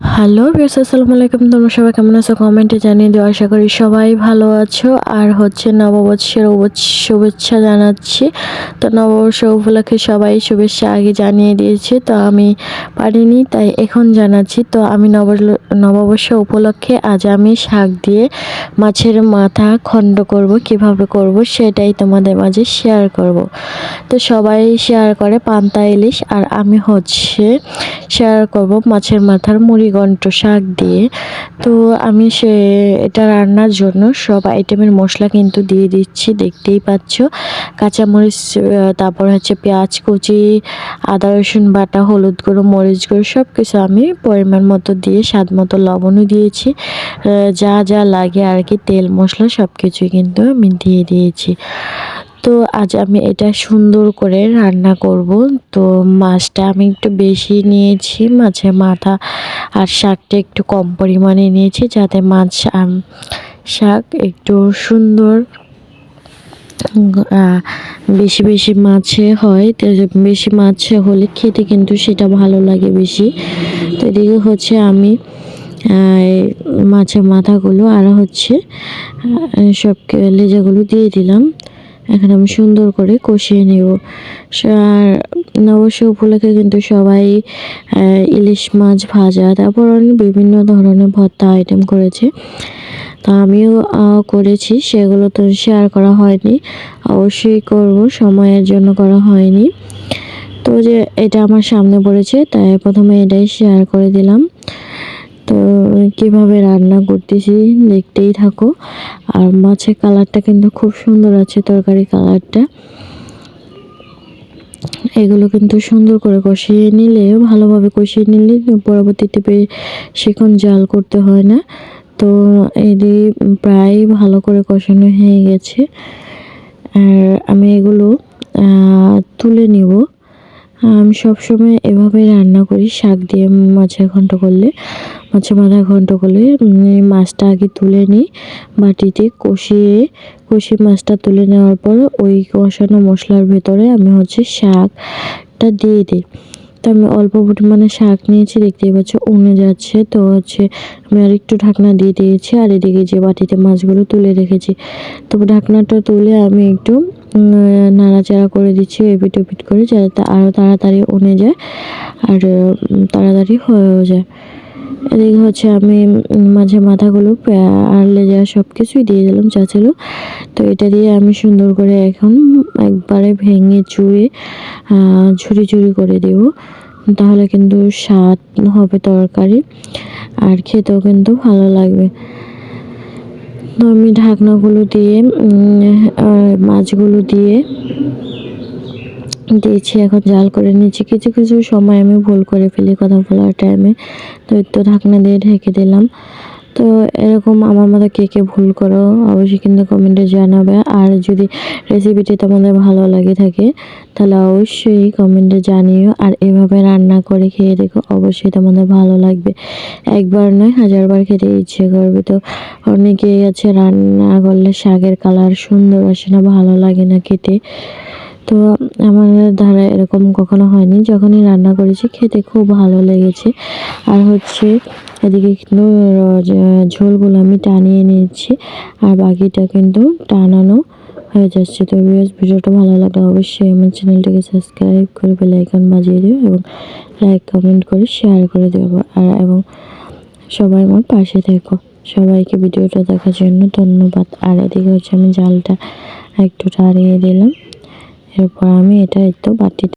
Hello viewers, আসসালামু আলাইকুম। তোমরা সবাই কেমন আছো কমেন্টে জানিয়ে দিও। আশা করি সবাই ভালো আছো। আর নববর্ষের শুভেচ্ছা জানাচ্ছি। তো নববর্ষ উপলক্ষে সবাই শুভেচ্ছা আগে জানিয়ে দিয়েছে, তো আমি পারিনি তাই এখন জানাচ্ছি। তো আমি নববর্ষ উপলক্ষে আজ আমি শাক দিয়ে মাছের মাথা খণ্ড করব, কিভাবে করব সেটাই তোমাদের মাঝে শেয়ার করব। তো সবাই শেয়ার করে পান্তা ইলিশ, আর আমি শেয়ার করব মাছের মাথার মুড়িঘণ্ট শাক দিয়ে। তো আমি এটা রান্নার জন্য সব আইটেমের মশলা কিন্তু দিয়ে দিচ্ছি, দেখতেই পাচ্ছ। কাঁচামরিচ, তারপর পেঁয়াজ কুচি, আদা রসুন বাটা, হলুদ গুঁড়ো, মরিচ গুঁড়ো সব কিছু আমি পরিমাণ মতো দিয়ে, স্বাদ মতো লবণও দিয়েছি। যা যা লাগে আর কি, তেল মশলা সব কিছুই কিন্তু আমি দিয়ে দিয়েছি। তো আজ আমি এটা সুন্দর করে রান্না করব। তো মাছটা আমি একটু বেশি নিয়েছি, মাছের মাথা আর শাকটা একটু কম পরিমাণে নিয়েছি, যাতে মাছ শাক একটু সুন্দর বেশি বেশি মাছে হয়। বেশি মাছ হলে খেতে কিন্তু সেটা ভালো লাগে বেশি। তো এদিকে আমি মাছের মাথাগুলো আর সব লেজাগুলো দিয়ে দিলাম। এখন আমি সুন্দর করে কষিয়ে নেব। আর নববর্ষ উপলক্ষে কিন্তু সবাই ইলিশ মাছ ভাজা, তারপর বিভিন্ন ধরনের ভর্তা আইটেম করেছে। তা আমিও করেছি, সেগুলো তো শেয়ার করা হয়নি। অবশ্যই করব, সময়ের জন্য করা হয়নি। তো যে এটা আমার সামনে পড়েছে, তাই প্রথমে এটাই শেয়ার করে দিলাম। তো কিভাবে রান্না করতেছি দেখতেই থাকো। আর মাছের কালারটা কিন্তু খুব সুন্দর আছে, তরকারি কালারটা। এগুলো কিন্তু সুন্দর করে কষিয়ে নিলে, ভালোভাবে কষিয়ে নিলে পরবর্তীতে বেশিক্ষণ জাল করতে হয় না। তো এটি প্রায় ভালো করে কষানো হয়ে গেছে। আর আমি এগুলো তুলে নিব। আমি সবসময় এভাবে রান্না করি, শাক দিয়ে মাছের মাথা ঘন্ট করলে মাছটা আগে তুলে নিই বাটিতে, কষিয়ে মাছটা তুলে নেওয়ার পর ওই কষানো মশলার ভেতরে আমি শাকটা দিয়ে দিই। তো আমি অল্প পরিমাণে শাক নিয়েছি, দেখতেই পাচ্ছ উনে যাচ্ছে। তো আমি আর একটু ঢাকনা দিয়ে দিয়েছি। আর এদিকে যে বাটিতে মাছগুলো তুলে রেখেছি, তো ঢাকনাটা তুলে আমি একটু নাড়াচাড়া করে দিচ্ছি এপিট ওপিট করে, যাতে আরও তাড়াতাড়ি উনে যায় আর তাড়াতাড়ি হয়েও যায়। এদিকে আমি মাছের মাথাগুলো আর লেজা সব কিছুই দিয়ে দিলাম যা ছিল। তো এটা দিয়ে আমি সুন্দর করে এখন একবারে ভেঙে চুড়ে ঝুরি ঝুরি করে দেব, তাহলে কিন্তু স্বাদ হবে তরকারি, আর খেতেও কিন্তু ভালো লাগবে। তো আমি ঢাকনাগুলো দিয়ে মাছগুলো দিয়েছি, এখন জাল করে নিচ্ছি। কিছু কিছু সময় আমি ভুল করে ফেলি কথা বলার টাইমে, তো একটু ঢাকনা দিয়ে ঢেকে দিলাম। তো এরকম আমার মতো কে কে ভুল করো অবশ্যই কিন্তু কমেন্টে জানাবে। আর যদি রেসিপিটি তোমাদের ভালো লাগে থাকে, তাহলে অবশ্যই কমেন্টে জানিও। আর এভাবে রান্না করে খেয়ে দেখো, অবশ্যই তোমাদের ভালো লাগবে। একবার নয়, হাজারবার খেতে ইচ্ছে করবে। তো অনেকেই রান্না করলে শাকের কালার সুন্দর আসে না, ভালো লাগে না খেতে। তো আমার দ্বারা এরকম কখনো হয়নি, যখনই রান্না করেছি খেতে খুব ভালো লেগেছে। আর এদিকে কিন্তু ঝোলগুলো আমি টানিয়ে নিচ্ছি, আর বাকিটা কিন্তু টানানো হয়ে যাচ্ছে। তো ভিডিওটা ভালো লাগলে অবশ্যই আমার চ্যানেলটাকে সাবস্ক্রাইব করে বেল আইকন বাজিয়ে দিও, এবং লাইক কমেন্ট করে শেয়ার করে দেবো। এবং সবাই আমার পাশে থেকো। সবাইকে ভিডিওটা দেখার জন্য ধন্যবাদ। আর এদিকে আমি জালটা একটু টাড়িয়ে দিলাম, এরপর আমি এটা একটু বাটিতে